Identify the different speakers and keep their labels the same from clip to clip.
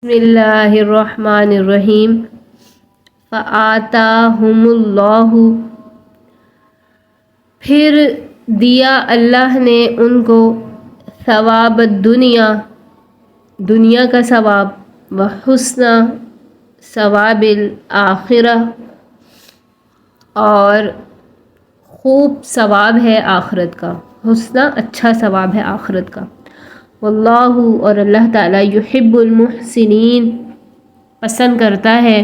Speaker 1: بسم اللہ الرحمن الرحیم فآتاہم اللہ، پھر دیا اللہ نے ان کو ثواب الدنیا، دنیا کا ثواب، وحسن ثواب الآخرہ، اور خوب ثواب ہے آخرت کا، حسنہ اچھا ثواب ہے آخرت کا۔ واللہ، اور اللہ تعالیٰ، یحب المحسنین، پسند کرتا ہے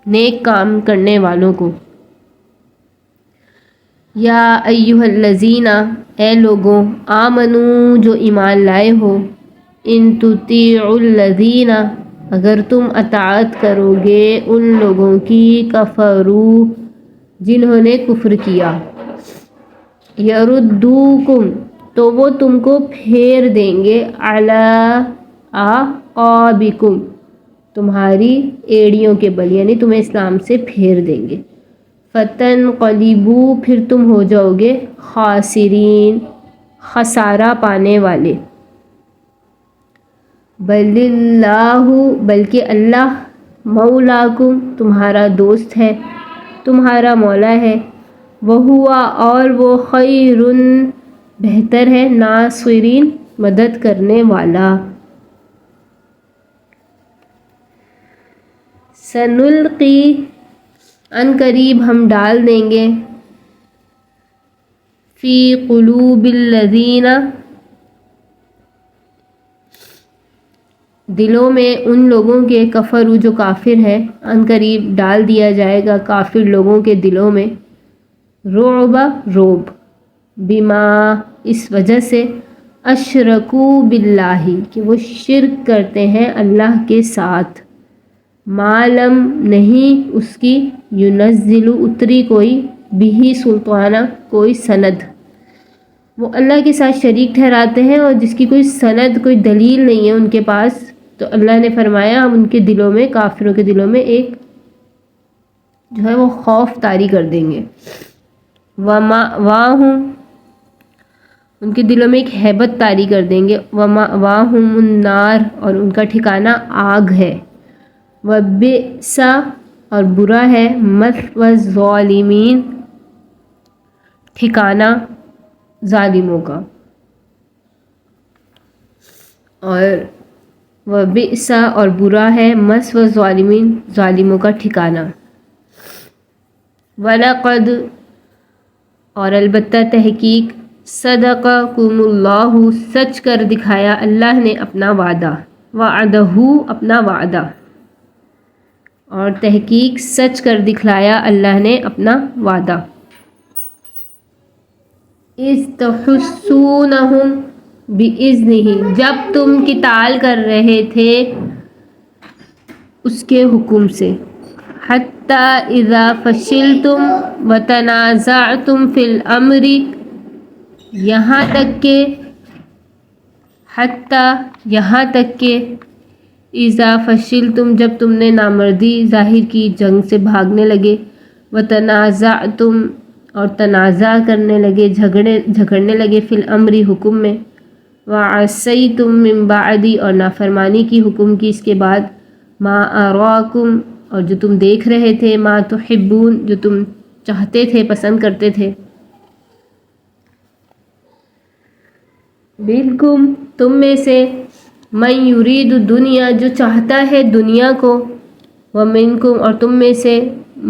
Speaker 1: نیک کام کرنے والوں کو۔ یا ایھا الذین، اے لوگوں، آمنو، جو ایمان لائے ہو، ان تطیعوا الذین، اگر تم اطاعت کرو گے ان لوگوں کی، کفروا، جنہوں نے کفر کیا، یردوکم، تو وہ تم کو پھیر دیں گے، علی اعقابکم، تمہاری ایڑیوں کے بل، یعنی تمہیں اسلام سے پھیر دیں گے۔ فتنقلبوا، پھر تم ہو جاؤ گے خاسرین، خسارہ پانے والے۔ بل اللہ، بلکہ اللہ، مولاکم، تمہارا دوست ہے، تمہارا مولا ہے، وہو، اور وہ، خیر، بہتر ہے، ناصرین، مدد کرنے والا۔ سنلقی، ان قریب ہم ڈال دیں گے، فی قلوب الذین، دلوں میں ان لوگوں کے، کفروا، جو کافر ہیں، ان قریب ڈال دیا جائے گا کافر لوگوں کے دلوں میں، رعب، روب، بما، اس وجہ سے، اشرکوا باللہ، کہ وہ شرک کرتے ہیں اللہ کے ساتھ، ما لم، نہیں اس کی، ینزل، اتری کوئی، بھی سلطانہ، کوئی سند، وہ اللہ کے ساتھ شریک ٹھہراتے ہیں اور جس کی کوئی سند، کوئی دلیل نہیں ہے ان کے پاس، تو اللہ نے فرمایا ہم ان کے دلوں میں، کافروں کے دلوں میں ایک جو ہے وہ خوف طاری کر دیں گے، وَمَأْوَاهُمْ، ان کے دلوں میں ایک ہیبت طاری کر دیں گے، وَمَأْوَاهُمُ النَّارُ، اور ان کا ٹھکانہ آگ ہے، وَبِئْسَ، اور برا ہے، مَثْوَى الظَّالِمِينَ، ٹھکانہ ظالموں کا، اور وَبِئْسَ، اور برا ہے، مَثْوَى الظَّالِمِينَ، ظالموں کا ٹھکانہ۔ وَلَقَدْ، اور البتہ تحقیق، صدقکم اللہ، سچ کر دکھایا اللہ نے اپنا وعدہ، وعدہ، اپنا وعدہ، اور تحقیق سچ کر دکھلایا اللہ نے اپنا وعدہ۔ اذ تحسونہم بإذنہ، جب تم قتال کر رہے تھے اس کے حکم سے، حتی اذا فشلتم وتنازعتم فی الامر، یہاں تک کہ، حتی، یہاں تک کہ، اذا فشلتم، جب تم نے نامردی ظاہر کی، جنگ سے بھاگنے لگے، وتنازعتم، اور تنازع کرنے لگے، جھگڑنے لگے، فی الامر، حکم میں، وعصیتم من بعد، اور نافرمانی کی حکم کی اس کے بعد، ما اراکم، اور جو تم دیکھ رہے تھے، ما تحبون، جو تم چاہتے تھے، پسند کرتے تھے، منکم، تم میں سے، من یرید الدنیا، جو چاہتا ہے دنیا کو، ومنکم، اور تم میں سے،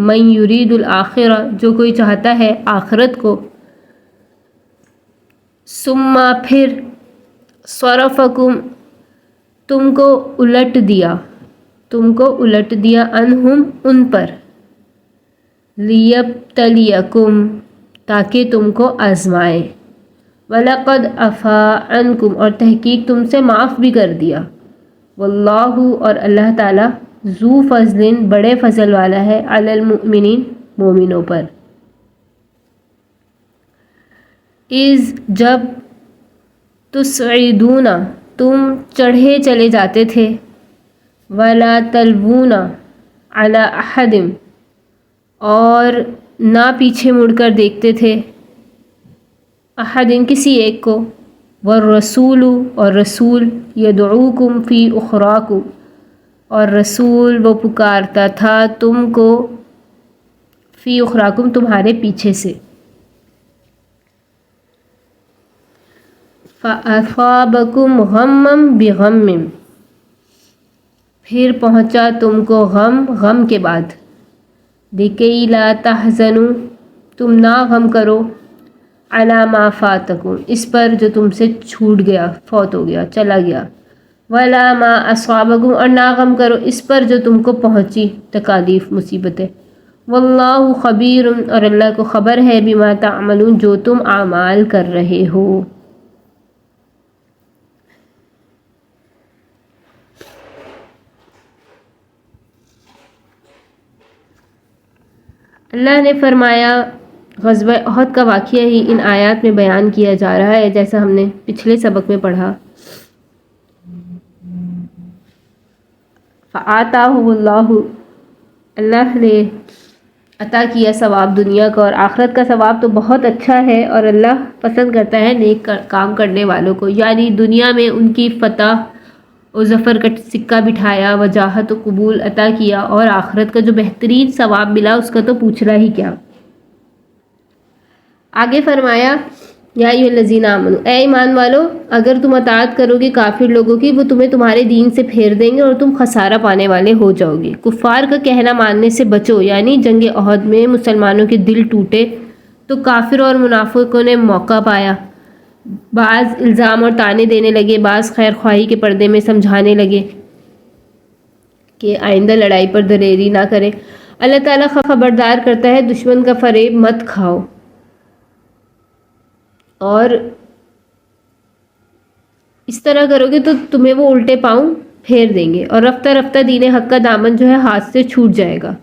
Speaker 1: من یرید الآخرہ، جو کوئی چاہتا ہے آخرت کو، ثم، پھر، صرفکم، تم کو الٹ دیا، عنہم، ان پر، لیبتلیکم، تاکہ تم کو آزمائے، وَلَقَدْ عَفَا عَنْکُمْ، اور تحقیق تم سے معاف بھی کر دیا، واللہ، اور اللہ تعالیٰ، ذو فضل، بڑے فضل والا ہے، علی المؤمنین، مومنوں پر۔ اذ، جب، تصعدون، تم چڑھے چلے جاتے تھے، ولا تلوون علی احد، اور نہ پیچھے مڑ کر دیکھتے تھے، احد، کسی ایک کو، والرسول، اور رسول، یدعوکم فی اخراکم، اور رسول وہ پکارتا تھا تم کو فی اخراکم تمہارے پیچھے سے. فَأَصَابَكُمْ غَمًّا بِغَمٍّ پھر پہنچا تم کو غم کے بعد. لِكَيْ لَا تَحْزَنُوا تم نہ غم کرو عَلَى مَا فَاتَكُمْ اس پر جو تم سے چھوٹ گیا، فوت ہو گیا، چلا گیا. وَلَا مَا أَصَابَكُمْ اور نہ غم کرو اس پر جو تم کو پہنچی تکالیف مصیبتیں. وَاللَّهُ خَبِيرٌ اور اللہ کو خبر ہے بِمَا تَعْمَلُونَ جو تم اعمال کر رہے ہو. اللہ نے فرمایا غزوہ احد کا واقعہ ہی ان آیات میں بیان کیا جا رہا ہے جیسا ہم نے پچھلے سبق میں پڑھا. فَآتَاهُ اللَّهُ اللہ نے عطا کیا ثواب دنیا کا، اور آخرت کا ثواب تو بہت اچھا ہے اور اللہ پسند کرتا ہے نیک کام کرنے والوں کو. یعنی دنیا میں ان کی فتح و ظفر کا سکہ بٹھایا، وجاہت و قبول عطا کیا، اور آخرت کا جو بہترین ثواب ملا اس کا تو پوچھنا ہی کیا. آگے فرمایا یا ایھا الذین آمنوا اے ایمان والو اگر تم اطاعت کرو گے کافر لوگوں کی وہ تمہیں تمہارے دین سے پھیر دیں گے اور تم خسارہ پانے والے ہو جاؤ گے. کفار کا کہنا ماننے سے بچو. یعنی جنگ احد میں مسلمانوں کے دل ٹوٹے تو کافر اور منافقوں نے موقع پایا، بعض الزام اور طعنے دینے لگے، بعض خیر خواہی کے پردے میں سمجھانے لگے کہ آئندہ لڑائی پر دلیری نہ کرے. اللہ تعالیٰ خبردار کرتا ہے دشمن کا فریب مت کھاؤ اور اس طرح کرو گے تو تمہیں وہ الٹے پاؤں پھیر دیں گے اور رفتہ رفتہ دین حق کا دامن جو ہے ہاتھ سے چھوٹ جائے گا،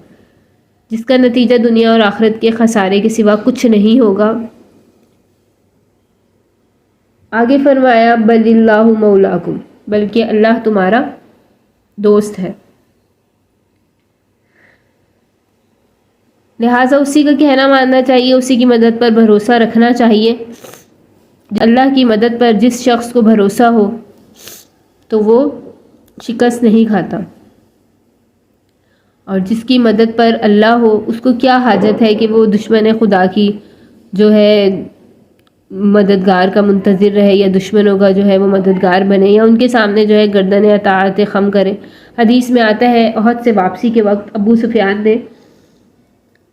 Speaker 1: جس کا نتیجہ دنیا اور آخرت کے خسارے کے سوا کچھ نہیں ہوگا. آگے فرمایا بل اللہ مولاکم بلکہ اللہ تمہارا دوست ہے، لہٰذا اسی کا کہنا ماننا چاہیے، اسی کی مدد پر بھروسہ رکھنا چاہیے. اللہ کی مدد پر جس شخص کو بھروسہ ہو تو وہ شکست نہیں کھاتا، اور جس کی مدد پر اللہ ہو اس کو کیا حاجت ہے کہ وہ دشمن خدا کی جو ہے مددگار کا منتظر رہے یا دشمنوں کا جو ہے وہ مددگار بنے یا ان کے سامنے جو ہے گردن اطاعت خم کرے. حدیث میں آتا ہے احد سے واپسی کے وقت ابو سفیان نے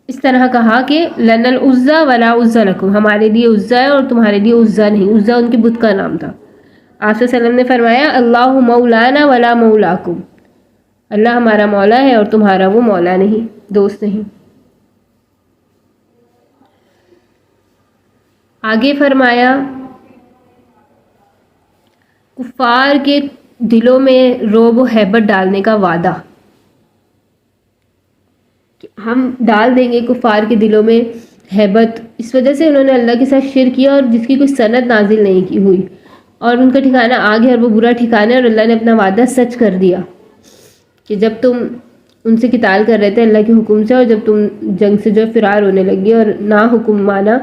Speaker 1: اس طرح کہا کہ لن العزی ولا عزی لکم ہمارے لیے عزی ہے اور تمہارے لیے عزی نہیں. عزی ان کے بت کا نام تھا. آپ صلی اللہ علیہ وسلم نے فرمایا اللہ مولانا ولا مولاکم اللہ ہمارا مولا ہے اور تمہارا وہ مولا نہیں، دوست نہیں. آگے فرمایا کفار کے دلوں میں رعب و ہیبت ڈالنے کا وعدہ، ہم ڈال دیں گے کفار کے دلوں میں ہیبت. اس وجہ سے انہوں نے اللہ کے ساتھ شرک کیا اور جس کی کوئی سند نازل نہیں کی ہوئی اور ان کا ٹھکانہ آگ ہے اور وہ برا ٹھکانہ ہے. اور اللہ نے اپنا وعدہ سچ کر دیا کہ جب تم ان سے قتال کر رہے تھے اللہ کے حکم سے اور جب تم جنگ سے جو فرار ہونے لگے اور نا حکم مانا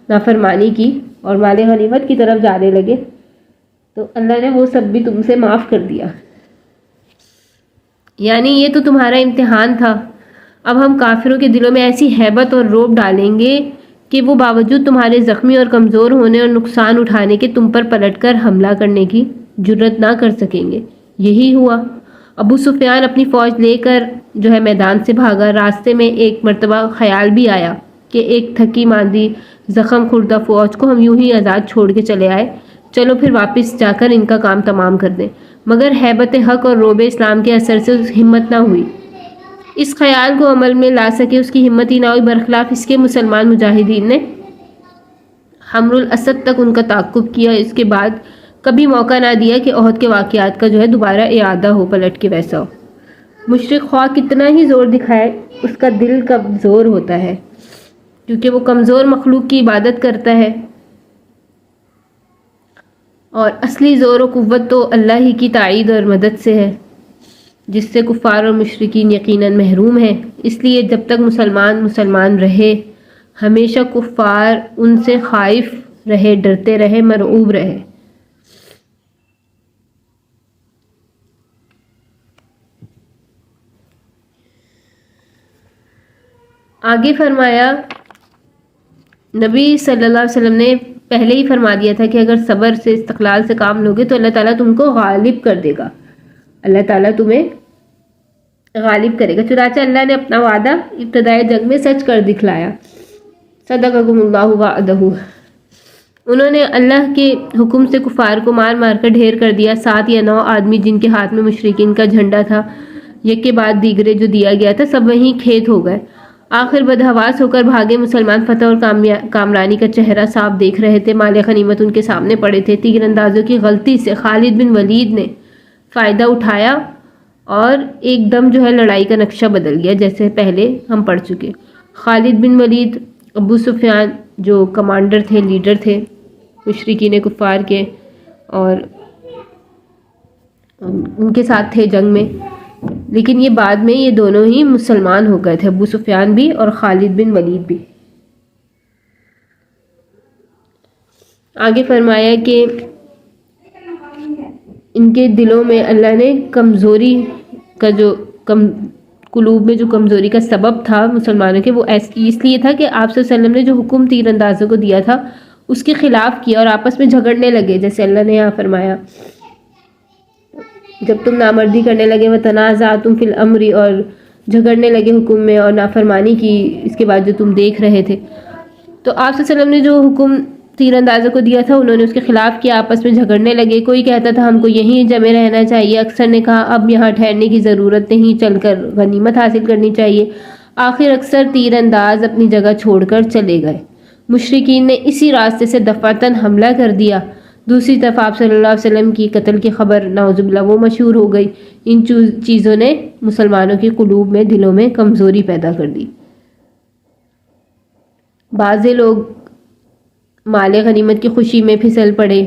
Speaker 1: نافرمانی کی اور مال غنیمت کی طرف جانے لگے تو اللہ نے وہ سب بھی تم سے معاف کر دیا. یعنی یہ تو تمہارا امتحان تھا. اب ہم کافروں کے دلوں میں ایسی ہیبت اور رعب ڈالیں گے کہ وہ باوجود تمہارے زخمی اور کمزور ہونے اور نقصان اٹھانے کے تم پر پلٹ کر حملہ کرنے کی جرت نہ کر سکیں گے. یہی ہوا. ابو سفیان اپنی فوج لے کر جو ہے میدان سے بھاگا. راستے میں ایک مرتبہ خیال بھی آیا کہ ایک تھکی ماندی زخم خوردہ فوج کو ہم یوں ہی آزاد چھوڑ کے چلے آئے، چلو پھر واپس جا کر ان کا کام تمام کر دیں. مگر ہیبت حق اور رعب اسلام کے اثر سے ہمت نہ ہوئی، اس خیال کو عمل میں لا سکے، اس کی ہمت ہی نہ ہوئی. برخلاف اس کے مسلمان مجاہدین نے حمر الاسد تک ان کا تعاقب کیا. اس کے بعد کبھی موقع نہ دیا کہ احد کے واقعات کا جو ہے دوبارہ اعادہ ہو، پلٹ کے ویسا ہو. مشرک خواہ کتنا ہی زور دکھائے اس کا دل کمزور ہوتا ہے کیونکہ وہ کمزور مخلوق کی عبادت کرتا ہے، اور اصلی زور و قوت تو اللہ ہی کی تائید اور مدد سے ہے جس سے کفار اور مشرکین یقیناً محروم ہیں. اس لیے جب تک مسلمان رہے ہمیشہ کفار ان سے خائف رہے، ڈرتے رہے، مرعوب رہے. آگے فرمایا نبی صلی اللہ علیہ وسلم نے پہلے ہی فرما دیا تھا کہ اگر صبر سے استقلال سے کام لوگے تو اللہ تعالیٰ تم کو غالب کر دے گا، اللہ تعالیٰ تمہیں غالب کرے گا۔ چنانچہ اللہ نے اپنا وعدہ ابتدائی جنگ میں سچ کر دکھلایا۔ صدقکم اللہ وعدہ، انہوں نے اللہ کے حکم سے کفار کو مار مار کر ڈھیر کر دیا۔ 7 یا 9 آدمی جن کے ہاتھ میں مشرکین کا جھنڈا تھا، یک کے بعد دیگرے جو دیا گیا تھا، سب وہیں کھیت ہو گئے۔ آخر بدحواس ہو کر بھاگے مسلمان فتح اور کامرانی کا چہرہ صاف دیکھ رہے تھے۔ مال غنیمت ان کے سامنے پڑے تھے۔ تیر اندازوں کی غلطی سے خالد بن ولید نے فائدہ اٹھایا اور ایک دم جو ہے لڑائی کا نقشہ بدل گیا، جیسے پہلے ہم پڑھ چکے۔ خالد بن ولید ابو سفیان جو کمانڈر تھے، لیڈر تھے مشرکین کفار کے، اور ان کے ساتھ تھے جنگ میں، لیکن یہ بعد میں یہ دونوں ہی مسلمان ہو گئے تھے، ابو سفیان بھی اور خالد بن ولید بھی۔ آگے فرمایا کہ ان کے دلوں میں اللہ نے کمزوری کا جو قلوب میں جو کمزوری کا سبب تھا مسلمانوں کے، وہ اس لیے تھا کہ آپ صلی اللہ علیہ وسلم نے جو حکم تیر اندازوں کو دیا تھا اس کے خلاف کیا اور آپس میں جھگڑنے لگے، جیسے اللہ نے یہاں فرمایا جب تم نامردی کرنے لگے وتنازعتم فی الامر، اور جھگڑنے لگے حکم میں اور نافرمانی کی اس کے بعد جو تم دیکھ رہے تھے، تو آپ صلی اللہ علیہ وسلم نے جو حکم تیر اندازوں کو دیا تھا انہوں نے اس کے خلاف کیا، آپس میں جھگڑنے لگے۔ کوئی کہتا تھا ہم کو یہیں جمے رہنا چاہیے، اکثر نے کہا اب یہاں ٹھہرنے کی ضرورت نہیں، چل کر غنیمت حاصل کرنی چاہیے۔ آخر اکثر تیر انداز اپنی جگہ چھوڑ کر چلے گئے۔ مشرکین نے اسی راستے سے دفعتاً حملہ کر دیا۔ دوسری طرف آپ صلی اللہ علیہ وسلم کی قتل کی خبر نعوذ باللہ وہ مشہور ہو گئی۔ ان چیزوں نے مسلمانوں کے قلوب میں، دلوں میں کمزوری پیدا کر دی۔ بعض لوگ مال غنیمت کی خوشی میں پھسل پڑے،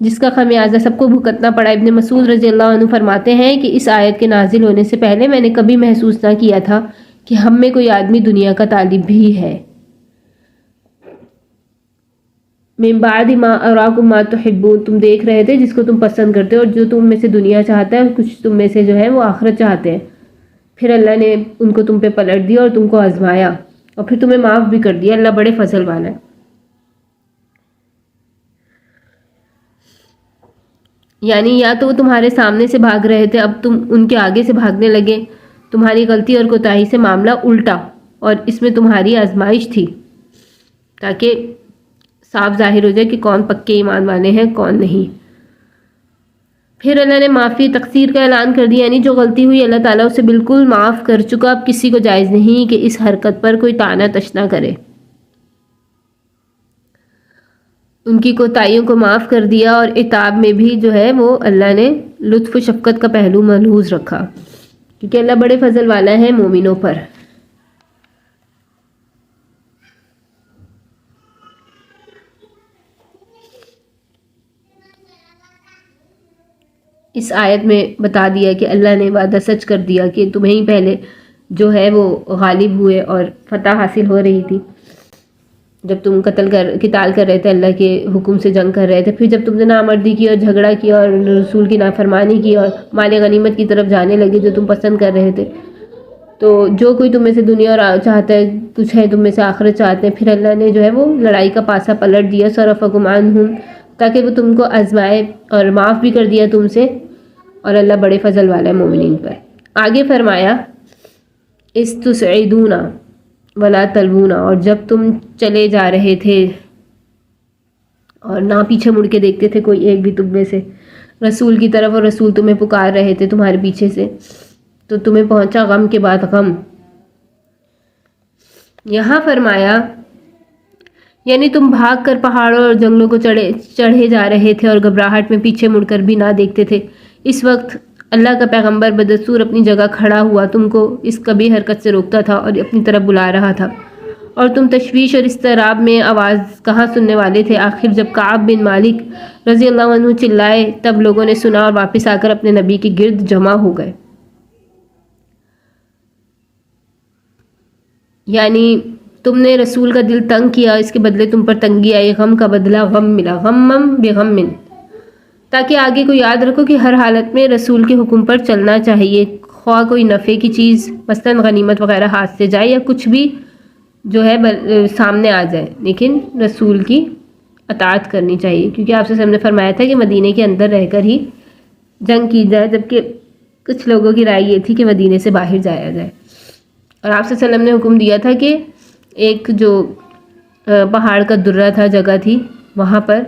Speaker 1: جس کا خمیازہ سب کو بھگتنا پڑا۔ ابن مسعود رضی اللہ عنہ فرماتے ہیں کہ اس آیت کے نازل ہونے سے پہلے میں نے کبھی محسوس نہ کیا تھا کہ ہم میں کوئی آدمی دنیا کا طالب بھی ہے۔ من بعد ما اراکم ما تحبون، تم دیکھ رہے تھے جس کو تم پسند کرتے ہو، اور جو تم میں سے دنیا چاہتا ہے، کچھ تم میں سے جو ہے وہ آخرت چاہتے ہیں۔ پھر اللہ نے ان کو تم پہ پلٹ دیا اور تم کو آزمایا اور پھر تمہیں معاف بھی کر دیا۔ اللہ بڑے فضل والا ہے۔ یعنی یا تو وہ تمہارے سامنے سے بھاگ رہے تھے، اب تم ان کے آگے سے بھاگنے لگے۔ تمہاری غلطی اور کوتاہی سے معاملہ الٹا، اور اس میں تمہاری آزمائش تھی تاکہ صاف ظاہر ہو جائے کہ کون پکے ایمان والے ہیں کون نہیں۔ پھر اللہ نے معافی تقصیر کا اعلان کر دیا، یعنی جو غلطی ہوئی اللہ تعالیٰ اسے بالکل معاف کر چکا۔ اب کسی کو جائز نہیں کہ اس حرکت پر کوئی طعنہ تشنا کرے۔ ان کی کوتاہیوں کو معاف کر دیا، اور عتاب میں بھی جو ہے وہ اللہ نے لطف و شفقت کا پہلو ملحوظ رکھا، کیونکہ اللہ بڑے فضل والا ہے مومنوں پر۔ اس آیت میں بتا دیا کہ اللہ نے وعدہ سچ کر دیا کہ تمہیں ہی پہلے جو ہے وہ غالب ہوئے اور فتح حاصل ہو رہی تھی جب تم قتال کر رہے تھے، اللہ کے حکم سے جنگ کر رہے تھے۔ پھر جب تم نے نامردی کی اور جھگڑا کیا اور رسول کی نافرمانی کی اور مال غنیمت کی طرف جانے لگے جو تم پسند کر رہے تھے، تو جو کوئی تم میں سے دنیا اور چاہتا ہے، کچھ ہے تم میں سے آخرت چاہتے ہیں، پھر اللہ نے جو ہے وہ لڑائی کا پاسا پلٹ دیا، صرفکم عنہم، تاکہ وہ تم کو آزمائے اور معاف بھی کر دیا تم سے، اور اللہ بڑے فضل والا ہے مومنین پر۔ آگے فرمایا استسعدون ولا تلوون، اور جب تم چلے جا رہے تھے اور نہ پیچھے مڑ کے دیکھتے تھے کوئی ایک بھی تم میں سے رسول کی طرف، اور رسول تمہیں پکار رہے تھے تمہارے پیچھے سے، تو تمہیں پہنچا غم کے بعد غم۔ یہاں فرمایا یعنی تم بھاگ کر پہاڑوں اور جنگلوں کو چڑھے جا رہے تھے اور گھبراہٹ میں پیچھے مڑ کر بھی نہ دیکھتے تھے۔ اس وقت اللہ کا پیغمبر بدستور اپنی جگہ کھڑا ہوا تم کو اس کبھی حرکت سے روکتا تھا اور اپنی طرف بلا رہا تھا، اور تم تشویش اور اضطراب میں آواز کہاں سننے والے تھے۔ آخر جب کعب بن مالک رضی اللہ عنہ چلائے تب لوگوں نے سنا اور واپس آ کر اپنے نبی کے گرد جمع ہو گئے۔ یعنی تم نے رسول کا دل تنگ کیا، اس کے بدلے تم پر تنگی آئی، غم کا بدلہ غم ملا، غمم بغم، تاکہ آگے کو یاد رکھو کہ ہر حالت میں رسول کے حکم پر چلنا چاہیے، خواہ کوئی نفع کی چیز مثلاً غنیمت وغیرہ ہاتھ سے جائے یا کچھ بھی جو ہے سامنے آ جائے، لیکن رسول کی اطاعت کرنی چاہیے، کیونکہ آپ صلی اللہ علیہ وسلم نے فرمایا تھا کہ مدینے کے اندر رہ کر ہی جنگ کی جائے، جبکہ کچھ لوگوں کی رائے یہ تھی کہ مدینے سے باہر جایا جائے۔ اور آپ صلی اللہ علیہ وسلم نے حکم دیا تھا کہ ایک جو پہاڑ کا درہ تھا، جگہ تھی وہاں پر،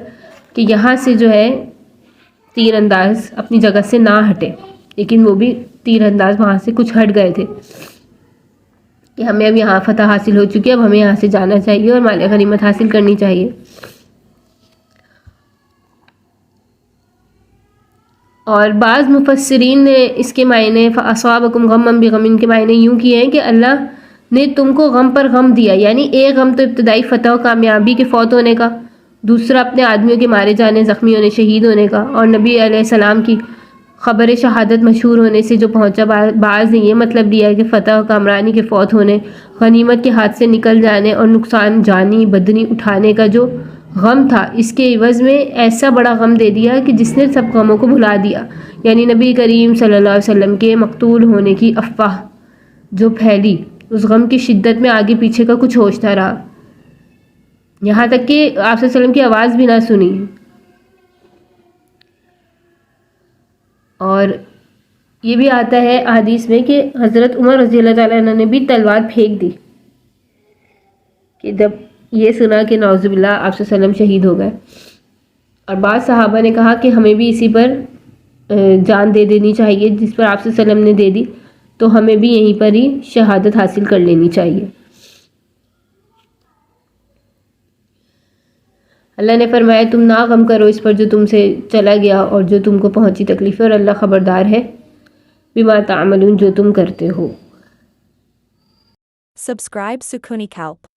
Speaker 1: کہ یہاں سے جو ہے تیر انداز اپنی جگہ سے نہ ہٹے، لیکن وہ بھی تیر انداز وہاں سے کچھ ہٹ گئے تھے کہ ہمیں اب یہاں فتح حاصل ہو چکی ہے، اب ہمیں یہاں سے جانا چاہیے اور مال غنیمت حاصل کرنی چاہیے۔ اور بعض مفسرین نے اس کے معنی فَأَصَابَكُمْ غَمًّا بِغَمٍ کے معنی یوں کیے ہیں کہ اللہ نے تم کو غم پر غم دیا، یعنی ایک غم تو ابتدائی فتح و کامیابی کے فوت ہونے کا، دوسرا اپنے آدمیوں کے مارے جانے، زخمی ہونے، شہید ہونے کا، اور نبی علیہ السلام کی خبر شہادت مشہور ہونے سے جو پہنچا۔ بعض نے یہ مطلب لیا ہے کہ فتح و کامرانی کے فوت ہونے، غنیمت کے ہاتھ سے نکل جانے اور نقصان جانی بدنی اٹھانے کا جو غم تھا، اس کے عوض میں ایسا بڑا غم دے دیا کہ جس نے سب غموں کو بھلا دیا، یعنی نبی کریم صلی اللہ علیہ وسلم کے مقتول ہونے کی افواہ جو پھیلی، اس غم کی شدت میں آگے پیچھے کا کچھ ہوش نہ رہا، یہاں تک کہ آپ صلی اللہ علیہ وسلم کی آواز بھی نہ سنی۔ اور یہ بھی آتا ہے حدیث میں کہ حضرت عمر رضی اللہ تعالیٰ عنہ نے بھی تلوار پھینک دی کہ جب یہ سنا کہ نعوذ باللہ آپ صلی اللہ علیہ وسلم شہید ہو گئے۔ اور بعض صحابہ نے کہا کہ ہمیں بھی اسی پر جان دے دینی چاہیے جس پر آپ صلی اللہ علیہ وسلم نے دے دی، تو ہمیں بھی یہیں پر ہی شہادت حاصل کر لینی چاہیے۔ اللہ نے فرمایا تم نہ غم کرو اس پر جو تم سے چلا گیا اور جو تم کو پہنچی تکلیفیں، اور اللہ خبردار ہے بما تعملون جو تم کرتے ہو۔
Speaker 2: Subscribe Sukhuni Kalp.